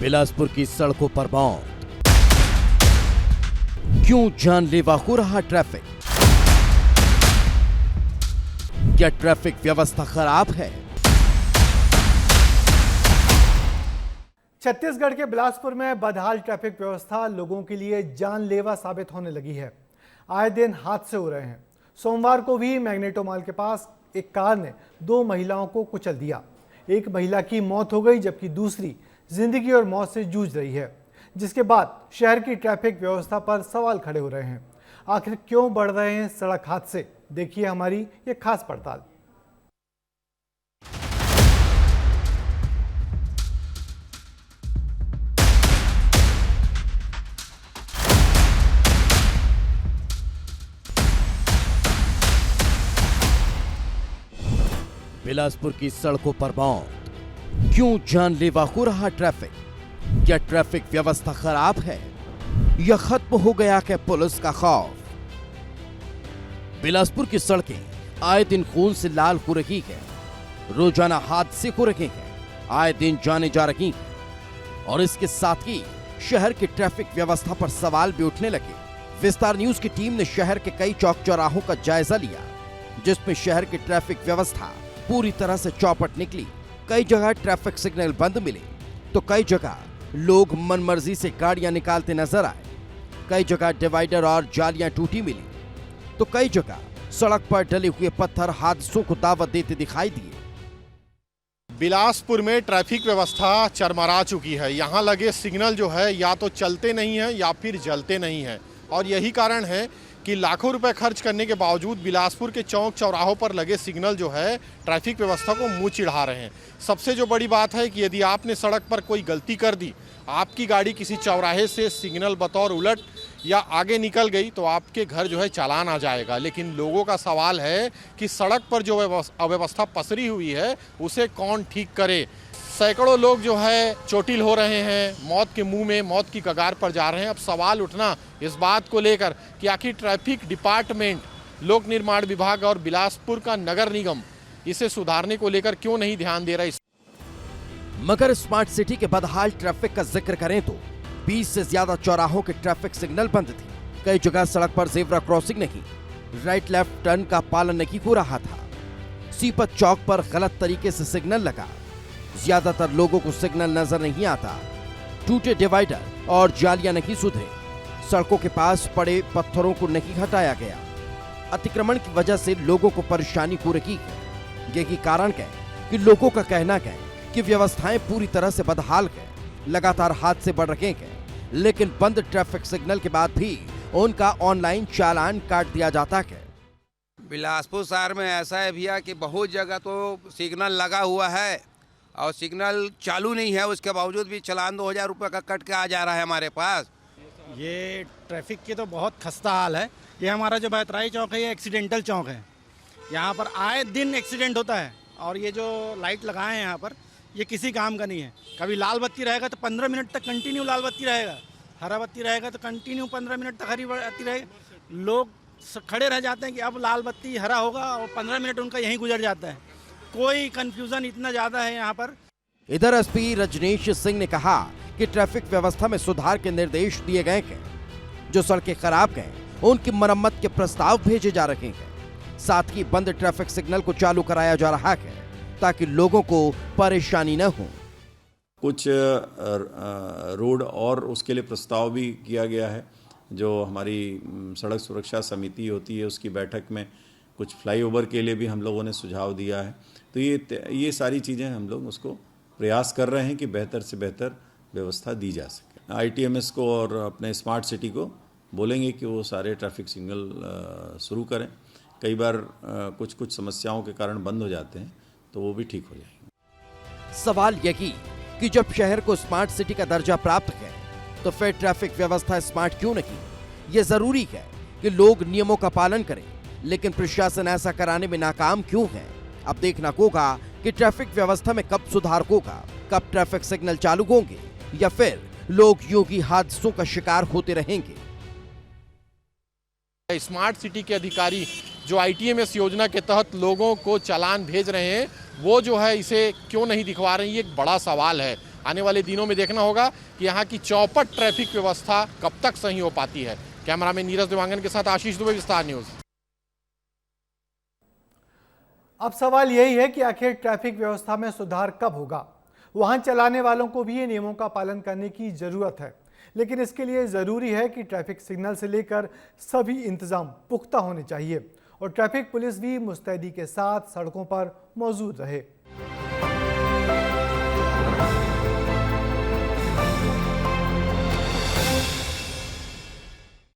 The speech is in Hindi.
बिलासपुर की सड़कों पर मौत, क्यों जानलेवा हो रहा ट्रैफिक? क्या ट्रैफिक व्यवस्था खराब है? छत्तीसगढ़ के बिलासपुर में बदहाल ट्रैफिक व्यवस्था लोगों के लिए जानलेवा साबित होने लगी है। आए दिन हादसे हो रहे हैं। सोमवार को भी मैग्नेटो मॉल के पास एक कार ने 2 महिलाओं को कुचल दिया। एक महिला की मौत हो गई जबकि दूसरी जिंदगी और मौत से जूझ रही है, जिसके बाद शहर की ट्रैफिक व्यवस्था पर सवाल खड़े हो रहे हैं। आखिर क्यों बढ़ रहे हैं सड़क हादसे? देखिए हमारी ये खास पड़ताल। बिलासपुर की सड़कों पर मौत, क्यों जानलेवा हो रहा ट्रैफिक? क्या ट्रैफिक व्यवस्था खराब है या खत्म हो गया क्या पुलिस का खौफ? बिलासपुर की सड़कें आए दिन खून से लाल हो रही है। रोजाना हादसे हो रहे हैं, आए दिन जाने जा रही हैं और इसके साथ ही शहर की ट्रैफिक व्यवस्था पर सवाल भी उठने लगे। विस्तार न्यूज की टीम ने शहर के कई चौक चौराहों का जायजा लिया, जिसमें शहर की ट्रैफिक व्यवस्था पूरी तरह से चौपट निकली। कई जगह ट्रैफिक सिग्नल बंद मिले तो कई जगह लोग मनमर्जी से गाड़ियां निकालते नजर आए। कई जगह डिवाइडर और जालियां टूटी मिली तो कई जगह सड़क पर डले हुए पत्थर हादसों को दावत देते दिखाई दिए। बिलासपुर में ट्रैफिक व्यवस्था चरमरा चुकी है। यहाँ लगे सिग्नल जो है या तो चलते नहीं हैं या फिर जलते नहीं हैं, और यही कारण है कि लाखों रुपए खर्च करने के बावजूद बिलासपुर के चौक चौराहों पर लगे सिग्नल जो है ट्रैफिक व्यवस्था को मुंह चिढ़ा रहे हैं। सबसे जो बड़ी बात है कि यदि आपने सड़क पर कोई गलती कर दी, आपकी गाड़ी किसी चौराहे से सिग्नल बतौर उलट या आगे निकल गई तो आपके घर जो है चालान आ जाएगा। लेकिन लोगों का सवाल है कि सड़क पर जो अव्यवस्था पसरी हुई है उसे कौन ठीक करे। सैकड़ों लोग जो है चोटिल हो रहे हैं, मौत के मुंह में, मौत की कगार पर जा रहे हैं। अब सवाल उठना इस बात को लेकर कि आखिर ट्रैफिक डिपार्टमेंट, लोक निर्माण विभाग और बिलासपुर का नगर निगम इसे सुधारने को लेकर क्यों नहीं ध्यान दे रहा। मगर स्मार्ट सिटी के बदहाल ट्रैफिक का जिक्र करें तो 20 से ज्यादा चौराहों के ट्रैफिक सिग्नल बंद थे। कई जगह सड़क पर ज़ेब्रा क्रॉसिंग नहीं, राइट लेफ्ट टर्न का पालन नहीं हो रहा था। सीपत चौक पर गलत तरीके से सिग्नल लगा, ज्यादातर लोगों को सिग्नल नजर नहीं आता। टूटे डिवाइडर और जालियां नहीं सुधरे, सड़कों के पास पड़े पत्थरों को नहीं हटाया गया। अतिक्रमण की वजह से लोगों को परेशानी हो रही है। यही कारण है कि लोगों का कहना है कि व्यवस्थाएं पूरी तरह से बदहाल है। लगातार हादसे बढ़ रहे हैं, लेकिन बंद ट्रैफिक सिग्नल के बाद भी उनका ऑनलाइन चालान काट दिया जाता है। बिलासपुर शहर में ऐसा है भैया कि बहुत जगह तो सिग्नल लगा हुआ है और सिग्नल चालू नहीं है, उसके बावजूद भी चालान 2000 रुपये का कट के आ जा रहा है हमारे पास। ये ट्रैफिक की तो बहुत खस्ता हाल है। ये हमारा जो बैतराई चौक है ये एक्सीडेंटल चौक है। यहाँ पर आए दिन एक्सीडेंट होता है और ये जो लाइट लगाए हैं यहाँ पर ये किसी काम का नहीं है। कभी लाल बत्ती रहेगा तो 15 मिनट तक कंटिन्यू लाल बत्ती रहेगा, हरा बत्ती रहेगा तो कंटिन्यू 15 मिनट तक हरी बत्ती रहेगी। लोग खड़े रह जाते हैं कि अब लाल बत्ती हरा होगा और 15 मिनट उनका यहीं गुजर जाता है। कोई कंफ्यूजन इतना ज्यादा है यहाँ पर। इधर एसपी रजनीश सिंह ने कहा कि ट्रैफिक व्यवस्था में सुधार के निर्देश दिए गए हैं। जो सड़कें खराब हैं उनकी मरम्मत के प्रस्ताव भेजे जा रहे हैं। साथ ही बंद ट्रैफिक सिग्नल को चालू कराया जा रहा है ताकि लोगों को परेशानी न हो। कुछ रोड और उसके लिए प्रस्ताव भी किया गया है। जो हमारी सड़क सुरक्षा समिति होती है उसकी बैठक में कुछ फ्लाईओवर के लिए भी हम लोगों ने सुझाव दिया है। तो ये सारी चीज़ें हम लोग उसको प्रयास कर रहे हैं कि बेहतर से बेहतर व्यवस्था दी जा सके। ITMS को और अपने स्मार्ट सिटी को बोलेंगे कि वो सारे ट्रैफिक सिग्नल शुरू करें। कई बार कुछ समस्याओं के कारण बंद हो जाते हैं तो वो भी ठीक हो जाएंगे। सवाल यही कि जब शहर को स्मार्ट सिटी का दर्जा प्राप्त है तो फिर ट्रैफिक व्यवस्था स्मार्ट क्यों नहीं? ये जरूरी है कि लोग नियमों का पालन करें, लेकिन प्रशासन ऐसा कराने में नाकाम क्यों है? अब देखना होगा कि ट्रैफिक व्यवस्था में कब सुधार होगा, कब ट्रैफिक सिग्नल चालू होंगे या फिर लोग यूं ही हादसों का शिकार होते रहेंगे। स्मार्ट सिटी के अधिकारी जो ITMS योजना के तहत लोगों को चालान भेज रहे हैं वो जो है इसे क्यों नहीं दिखवा रहे हैं, ये एक बड़ा सवाल है। आने वाले दिनों में देखना होगा कि यहाँ की चौपट ट्रैफिक व्यवस्था कब तक सही हो पाती है। कैमरामैन नीरज देवांगन के साथ आशीष दुबे, विस्तार न्यूज। अब सवाल यही है कि आखिर ट्रैफिक व्यवस्था में सुधार कब होगा। वाहन चलाने वालों को भी ये नियमों का पालन करने की जरूरत है, लेकिन इसके लिए जरूरी है कि ट्रैफिक सिग्नल से लेकर सभी इंतजाम पुख्ता होने चाहिए और ट्रैफिक पुलिस भी मुस्तैदी के साथ सड़कों पर मौजूद रहे।